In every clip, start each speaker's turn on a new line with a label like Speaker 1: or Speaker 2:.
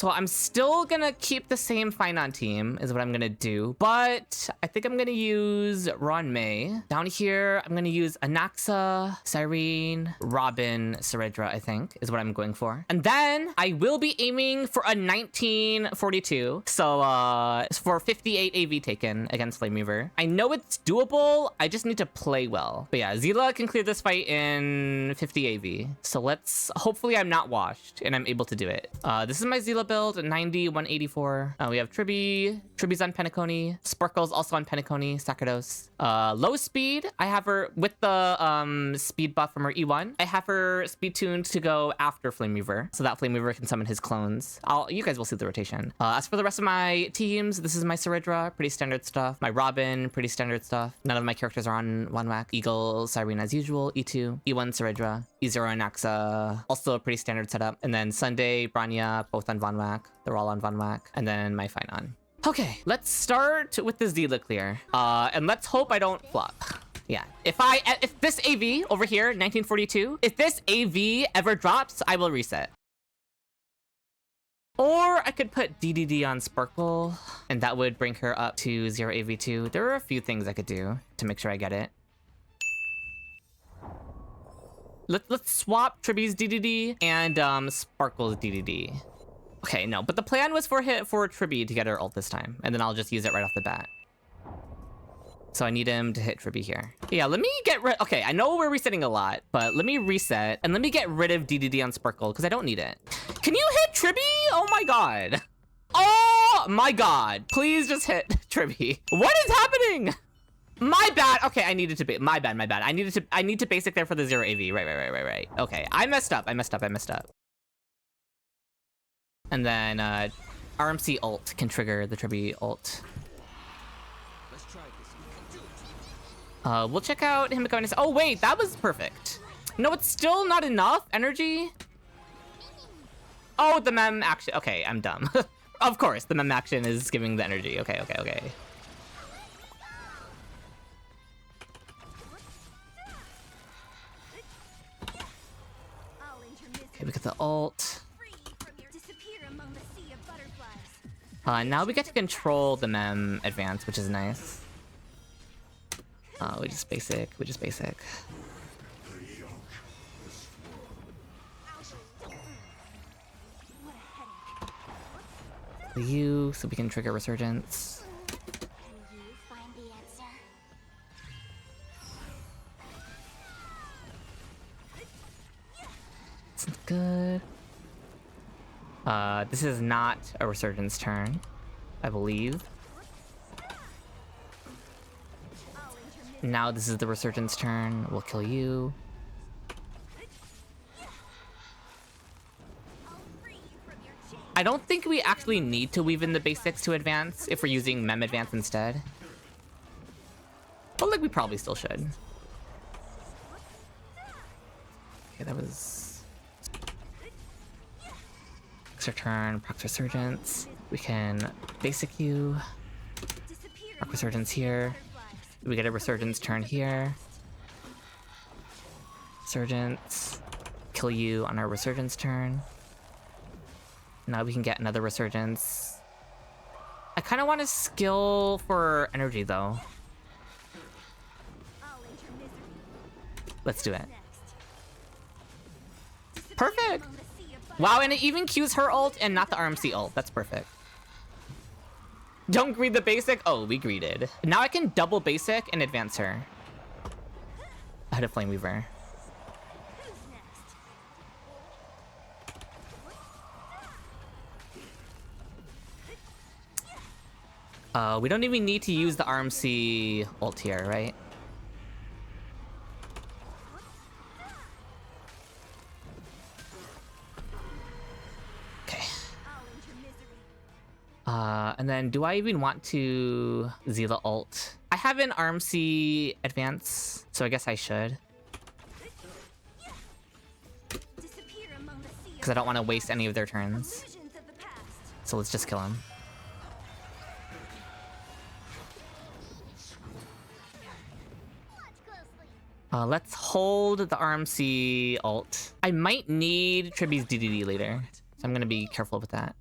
Speaker 1: So I'm still gonna keep the same Phainon team is what I'm gonna do, but I think I'm gonna use Ruan. Down here, I'm gonna use Anaxa, Cyrene, Robin, Cerydra, I think is what I'm going for. And then I will be aiming for a 1942. So for 58 AV taken against Flameweaver. I know it's doable. I just need to play well. But yeah, Seele can clear this fight in 50 AV. So let's, hopefully I'm not washed and I'm able to do it. This is my Seele build, 90, 184. We have Tribbie. Tribbie's on Penacony. Sparkle's also on Penacony. Sacerdos. Low speed. I have her with the speed buff from her E1. I have her speed tuned to go after Flameweaver, so that Flameweaver can summon his clones. You guys will see the rotation. As for the rest of my teams, this is my Cerydra, pretty standard stuff. My Robin, pretty standard stuff. None of my characters are on one whack. Eagle, Cyrene as usual. E2, E1 Cerydra, E0 Anaxa, also a pretty standard setup. And then Sunday, Bronya, both on Von Whack. They're all on Von Whack. And then my Phainon. Okay, let's start with the Seele clear. And let's hope I don't flop. Yeah, if this AV over here, 1942, if this AV ever drops, I will reset. Or I could put DDD on Sparkle, and that would bring her up to 0 AV2. There are a few things I could do to make sure I get it. Let's swap Tribbie's DDD and Sparkle's DDD. Okay, no, but the plan was for Tribbie to get her ult this time, and then I'll just use it right off the bat. So I need him to hit Tribbie here. Yeah, let me get rid. Okay, I know we're resetting a lot, but let me reset and let me get rid of DDD on Sparkle because I don't need it. Can you hit Tribbie? Oh my god. Oh my god. Please just hit Tribbie. What is happening? My bad. Okay, I needed to be. My bad. I need to basic there for the 0 AV. Right. Okay, I messed up. And then RMC ult can trigger the Tribbie ult. We'll check out him going. Oh wait, that was perfect. No, it's still not enough energy. Oh, the mem action. Okay, I'm dumb. Of course, the mem action is giving the energy. Okay. Okay, we get the ult. Now we get to control the mem advance, which is nice. We just basic. You, so we can trigger resurgence. That's good. This is not a resurgence turn, I believe. Now this is the resurgence turn. We'll kill you. I don't think we actually need to weave in the basics to advance if we're using mem advance instead. But like we probably still should. Okay, that was extra turn, proc resurgence. We can basic you. Proc resurgence here. We get a resurgence turn here. Resurgence. Kill you on our resurgence turn. Now we can get another resurgence. I kind of want to skill for energy though. Let's do it. Perfect! Wow, and it even cues her ult and not the RMC ult. That's perfect. Don't greed the basic? Oh, we greeted. Now I can double basic and advance her. Ahead of Flameweaver. We don't even need to use the RMC ult here, right? Okay. And then do I even want to Seele ult? I have an RMC advance, so I guess I should. Because I don't want to waste any of their turns. So let's just kill him. Let's hold the RMC ult. I might need Tribbie's DDD later, so I'm gonna be careful with that.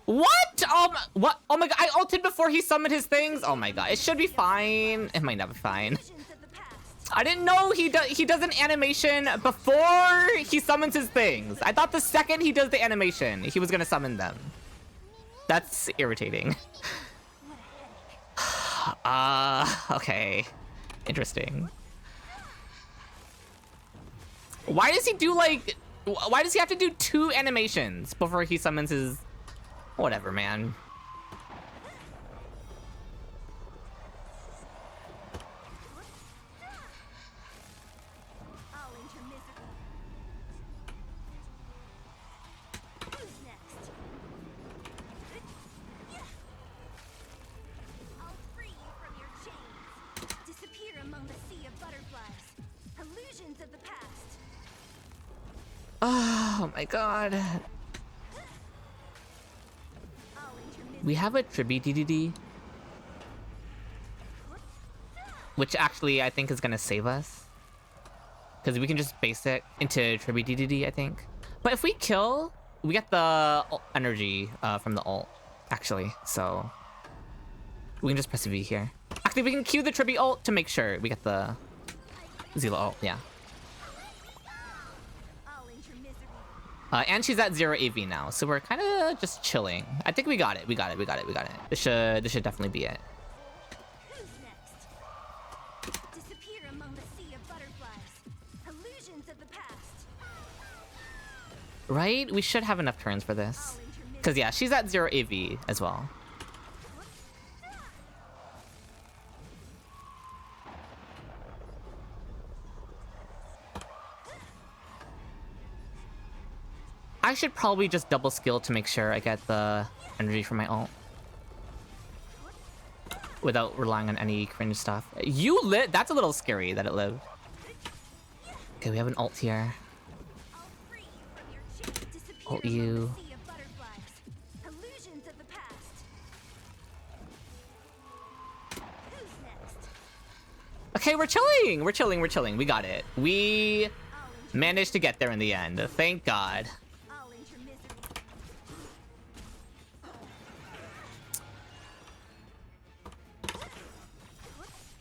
Speaker 1: What? What? Oh my god, I ulted before he summoned his things. Oh my god, it should be fine. It might not be fine. I didn't know he does an animation before he summons his things. I thought the second he does the animation, he was gonna summon them. That's irritating. Okay. Interesting. Why does he do like... Why does he have to do 2 animations before he summons his... Whatever, man. Oh my god. We have a Tribbie DDD. Which actually I think is gonna save us. Because we can just base it into Tribbie DDD, I think. But if we kill, we get the energy from the ult, actually. So we can just press V here. Actually, we can Q the Tribbie ult to make sure we get the Seele ult, yeah. And she's at 0 AV now, so we're kind of just chilling. I think we got it. We got it. This should definitely be it. Disappear among the sea of butterflies. Illusions of the past. Right? We should have enough turns for this. Because yeah, she's at 0 AV as well. I should probably just double skill to make sure I get the energy from my ult. Without relying on any cringe stuff. You lit? That's a little scary that it lived. Okay, we have an ult here. Ult you. Okay, we're chilling! We're chilling. We got it. We managed to get there in the end. Thank God.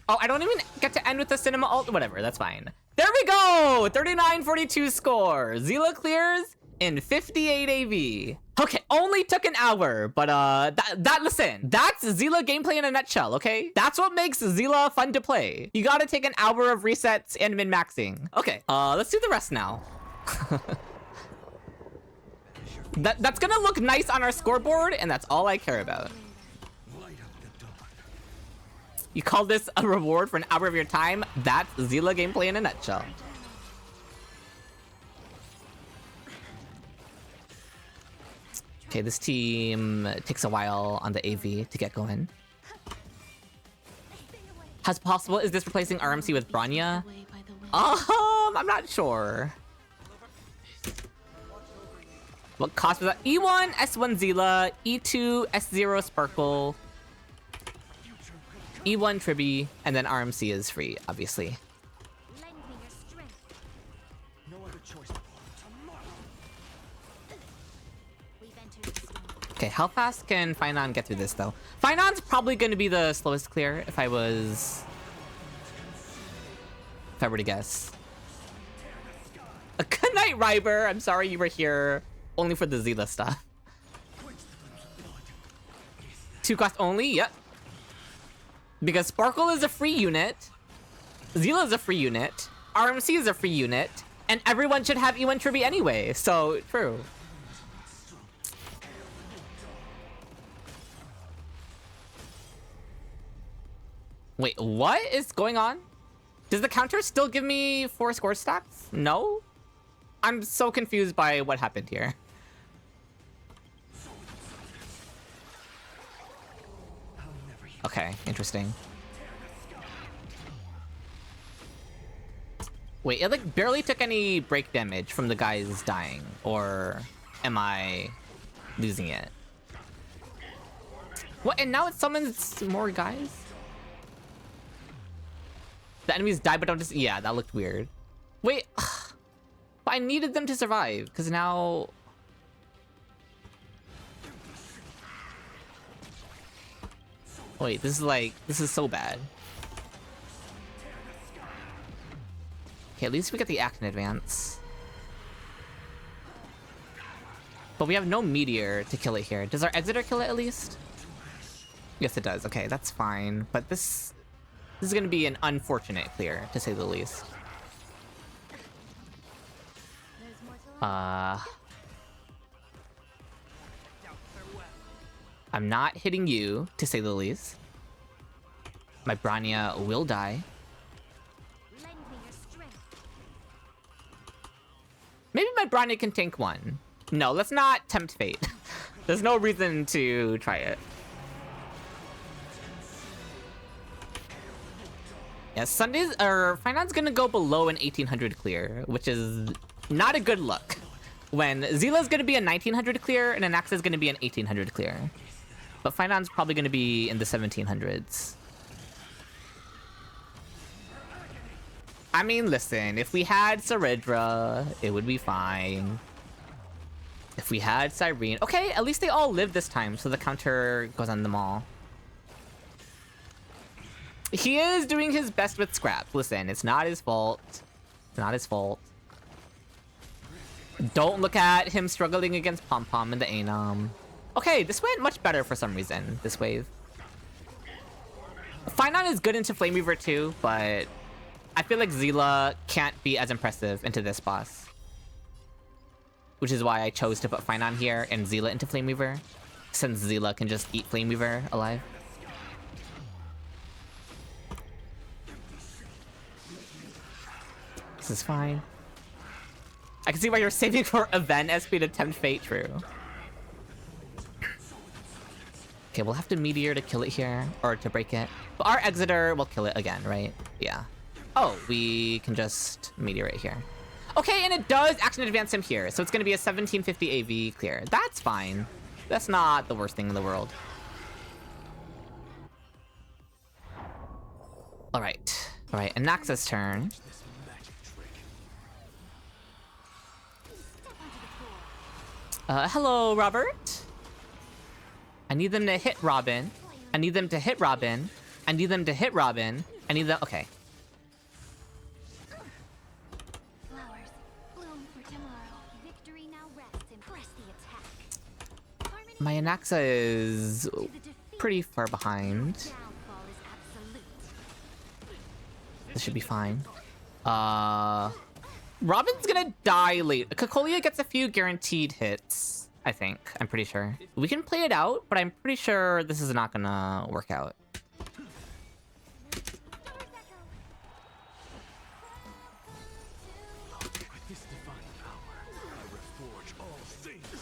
Speaker 1: Oh, I don't even get to end with the cinema ult. Whatever, that's fine. There we go! 39-42 score. Seele clears in 58 AV. Okay, only took an hour, but listen, that's Seele gameplay in a nutshell, okay? That's what makes Seele fun to play. You gotta take an hour of resets and min-maxing. Okay, let's do the rest now. That's gonna look nice on our scoreboard, and that's all I care about. You call this a reward for an hour of your time? That's Seele gameplay in a nutshell. Okay, this team takes a while on the AV to get going. How's possible? Is this replacing RMC with Bronya? I'm not sure. What cost was that? E1, S1 Seele, E2, S0 Sparkle, E1 Tribbie, and then RMC is free, obviously. Okay, how fast can Phainon get through this, though? Phainon's probably going to be the slowest clear if I were to guess. Good night, Ryber. I'm sorry you were here only for the Seele stuff. 2 cost only? Yep. Because Sparkle is a free unit, Seele is a free unit, RMC is a free unit, and everyone should have E1 Tribbie anyway, so true. Wait, what is going on? Does the counter still give me 4 score stacks? No? I'm so confused by what happened here. Okay, interesting. Wait, it like barely took any break damage from the guys dying, or am I losing it? What, and now it summons more guys? The enemies die but don't just, yeah, that looked weird. Wait, but I needed them to survive, because now... Wait, this is so bad. Okay, at least we get the action advance. But we have no meteor to kill it here. Does our Exeter kill it at least? Yes, it does. Okay, that's fine. But this is gonna be an unfortunate clear, to say the least. I'm not hitting you, to say the least. My Bronya will die. Maybe my Bronya can tank one. No, let's not tempt fate. There's no reason to try it. Yeah, Sunday's or Phainon's gonna go below an 1800 clear, which is not a good look. When Seele's gonna be a 1900 clear and Anaxa is gonna be an 1800 clear. But Phainon's probably gonna be in the 1700s. I mean, listen, if we had Cerydra, it would be fine. If we had Cyrene, okay, at least they all live this time, so the counter goes on them all. He is doing his best with scraps. Listen, it's not his fault. It's not his fault. Don't look at him struggling against Pom Pom and the Anom. Okay, this went much better for some reason, this wave. Phainon is good into Flame Weaver too, but I feel like Seele can't be as impressive into this boss. Which is why I chose to put Phainon here and Seele into Flame Weaver, since Seele can just eat Flame Weaver alive. This is fine. I can see why you're saving for event SP to tempt fate, true. Okay, we'll have to meteor to kill it here, or to break it. But our Exeter will kill it again, right? Yeah. Oh, we can just meteor it here. Okay, and it does action advance him here, so it's gonna be a 1750 AV clear. That's fine. That's not the worst thing in the world. Alright. Alright, Anaxa's turn. Hello, Robert. I need them to hit Robin. I need them to hit Robin. I need them to hit Robin. I need them. Okay.
Speaker 2: Flowers bloom for tomorrow. Victory now rests and press the attack.
Speaker 1: My Anaxa is pretty far behind.
Speaker 2: Downfall is absolute.
Speaker 1: This should be fine. Robin's gonna die late. Cocolia gets a few guaranteed hits, I think. I'm pretty sure. We can play it out, but I'm pretty sure this is not gonna work out.
Speaker 3: With this divine power, I reforge all things.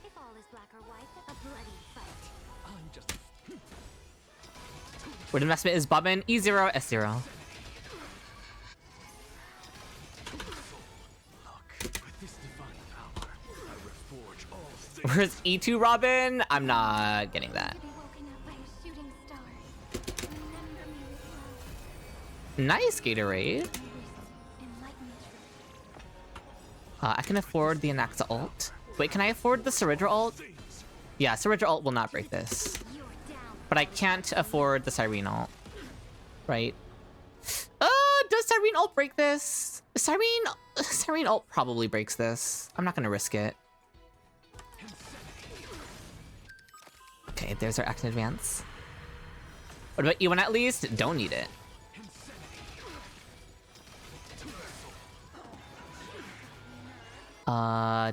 Speaker 2: If all is black or white, a bloody fight.
Speaker 3: I'm just
Speaker 1: Word investment is Bobbin, E0, S0.
Speaker 3: with this divine power, I reforge all things.
Speaker 1: Where's E2 Robin? I'm not getting that.
Speaker 2: To be woken up by a shooting star. Remember me with love.
Speaker 1: Nice Gatorade.
Speaker 2: Enlighten truth.
Speaker 1: I can afford the Anaxa ult. Wait, can I afford the Cerydra ult? Yeah, Cerydra ult will not break this.
Speaker 2: You're down.
Speaker 1: But I can't afford the Cyrene ult. Right? Does Cyrene ult break this? Cyrene ult probably breaks this. I'm not gonna risk it. Okay, there's our action advance. What about you? At least don't need it.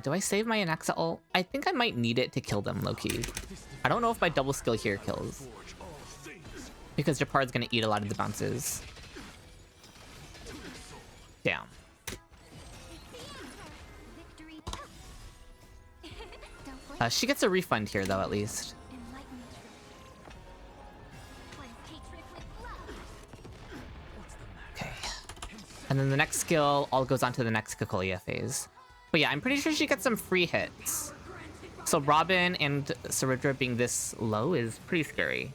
Speaker 1: Do I save my Anaxa ult? I think I might need it to kill them, low-key. I don't know if my double skill here kills.
Speaker 3: Forge all things.
Speaker 1: Because Japard's gonna eat a lot of the bounces. Damn.
Speaker 2: Victory. Don't blink.
Speaker 1: She gets a refund here, though, at least.
Speaker 2: Enlighten truth. Cleanse hatred with love.
Speaker 1: Okay. And then the next skill all goes on to the next Cocolia phase. But yeah, I'm pretty sure she gets some free hits. So Robin and Cerydra being this low is pretty scary.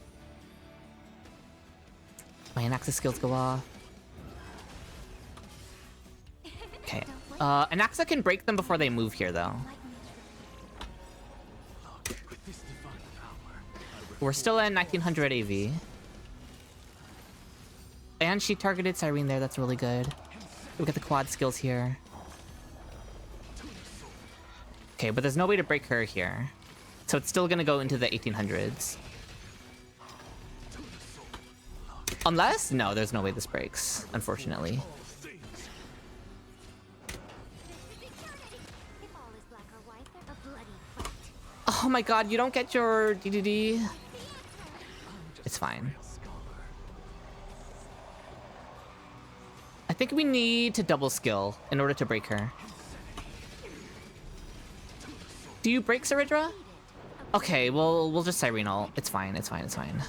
Speaker 1: My Anaxa skills go off. Okay. Anaxa can break them before they move here, though.
Speaker 2: Enlighten truth.
Speaker 3: With this divine
Speaker 1: We're still in 1900 AV. And she targeted Cyrene there. That's really good. We got the quad skills here. Okay, but there's no way to break her here. So it's still gonna go into the 1800s. Unless? No, there's no way this breaks, unfortunately.
Speaker 2: If all is black or white, they're a bloody fight.
Speaker 1: Oh my god, you don't get your DDD. It's fine. I think we need to double skill in order to break her. Do you break Cerydra? Okay, well, we'll just Cyrene ult. It's fine, it's fine, it's fine.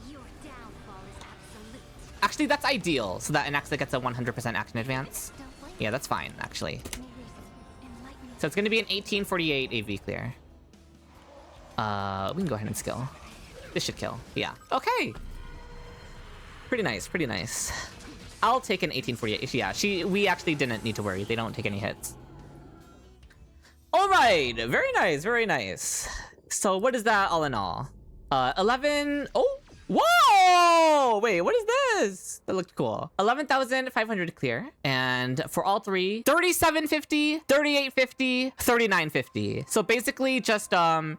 Speaker 2: Your downfall is absolute.
Speaker 1: Actually, that's ideal, so that Anaxa gets a 100% action advance.
Speaker 2: Don't blame
Speaker 1: Yeah, that's fine, actually.
Speaker 2: me. Enlighten me.
Speaker 1: So it's gonna be an 1848 AV clear. We can go ahead and skill. This should kill. Yeah. Okay. Pretty nice, pretty nice. I'll take an 1848. Yeah, we actually didn't need to worry. They don't take any hits. All right, very nice, very nice. So what is that all in all? 11, oh, whoa! Wait, what is this? That looked cool. 11,500 clear. And for all three, 3750, 3850, 3950. So basically just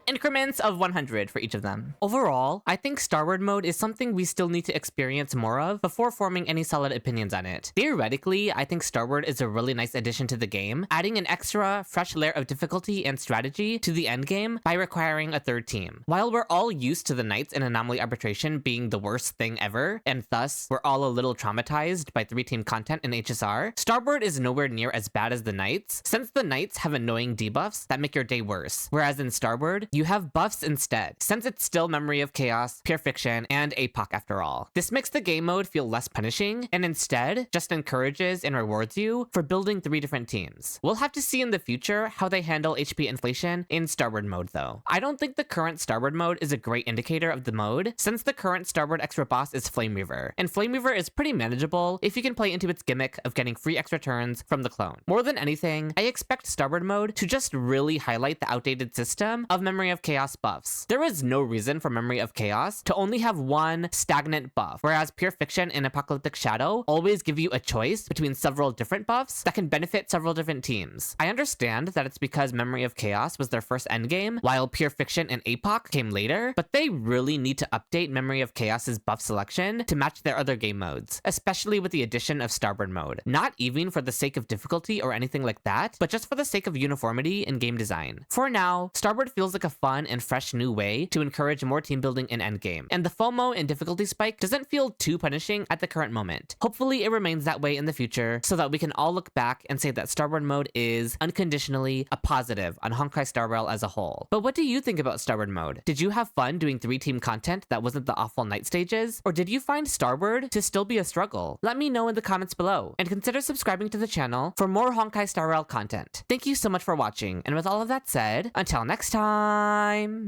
Speaker 1: increments of 100 for each of them. Overall, I think Starward mode is something we still need to experience more of before forming any solid opinions on it. Theoretically, I think Starward is a really nice addition to the game, adding an extra, fresh layer of difficulty and strategy to the endgame by requiring a third team. While we're all used to the Knights in Anomaly Arbitration being the worst thing ever, and thus we're all a little traumatized by 3-team content in HSR, Starboard is nowhere near as bad as the Knights, since the Knights have annoying debuffs that make your day worse, whereas in Starboard, you have buffs instead, since it's still Memory of Chaos, Pure Fiction, and APOC after all. This makes the game mode feel less punishing, and instead just encourages and rewards you for building 3 different teams. We'll have to see in the future how they handle HP inflation in Starboard mode though. I don't think the current Starboard mode is a great indicator of the mode, since the current Starboard extra boss is Flame Reaver, and Flame Reaver is pretty manageable if you can play into its gimmick of getting free extra turns from the clone. More than anything, I expect Starboard mode to just really highlight the outdated system of Memory of Chaos buffs. There is no reason for Memory of Chaos to only have one stagnant buff, whereas Pure Fiction and Apocalyptic Shadow always give you a choice between several different buffs that can benefit several different teams. I understand that it's because Memory of Chaos was their first endgame, while Pure Fiction and APOC came later, but they really need to update Memory of Chaos's buff selection to match their other game modes, especially with the addition of Starboard mode. Not even for the sake of difficulty or anything like that, but just for the sake of uniformity in game design. For now, Starboard feels like a fun and fresh new way to encourage more team building in endgame, and the FOMO and difficulty spike doesn't feel too punishing at the current moment. Hopefully it remains that way in the future, so that we can all look back and say that Starboard mode is unconditionally a positive on Honkai Star Rail as a whole. But what do you think about Starboard mode? Did you have fun doing 3-team content that wasn't the awful night stages? Or did you find Starboard to still be a struggle? Let me know in the comments below, and consider subscribing to the channel for more Honkai Star Rail content. Thank you so much for watching, and with all of that said, until next time!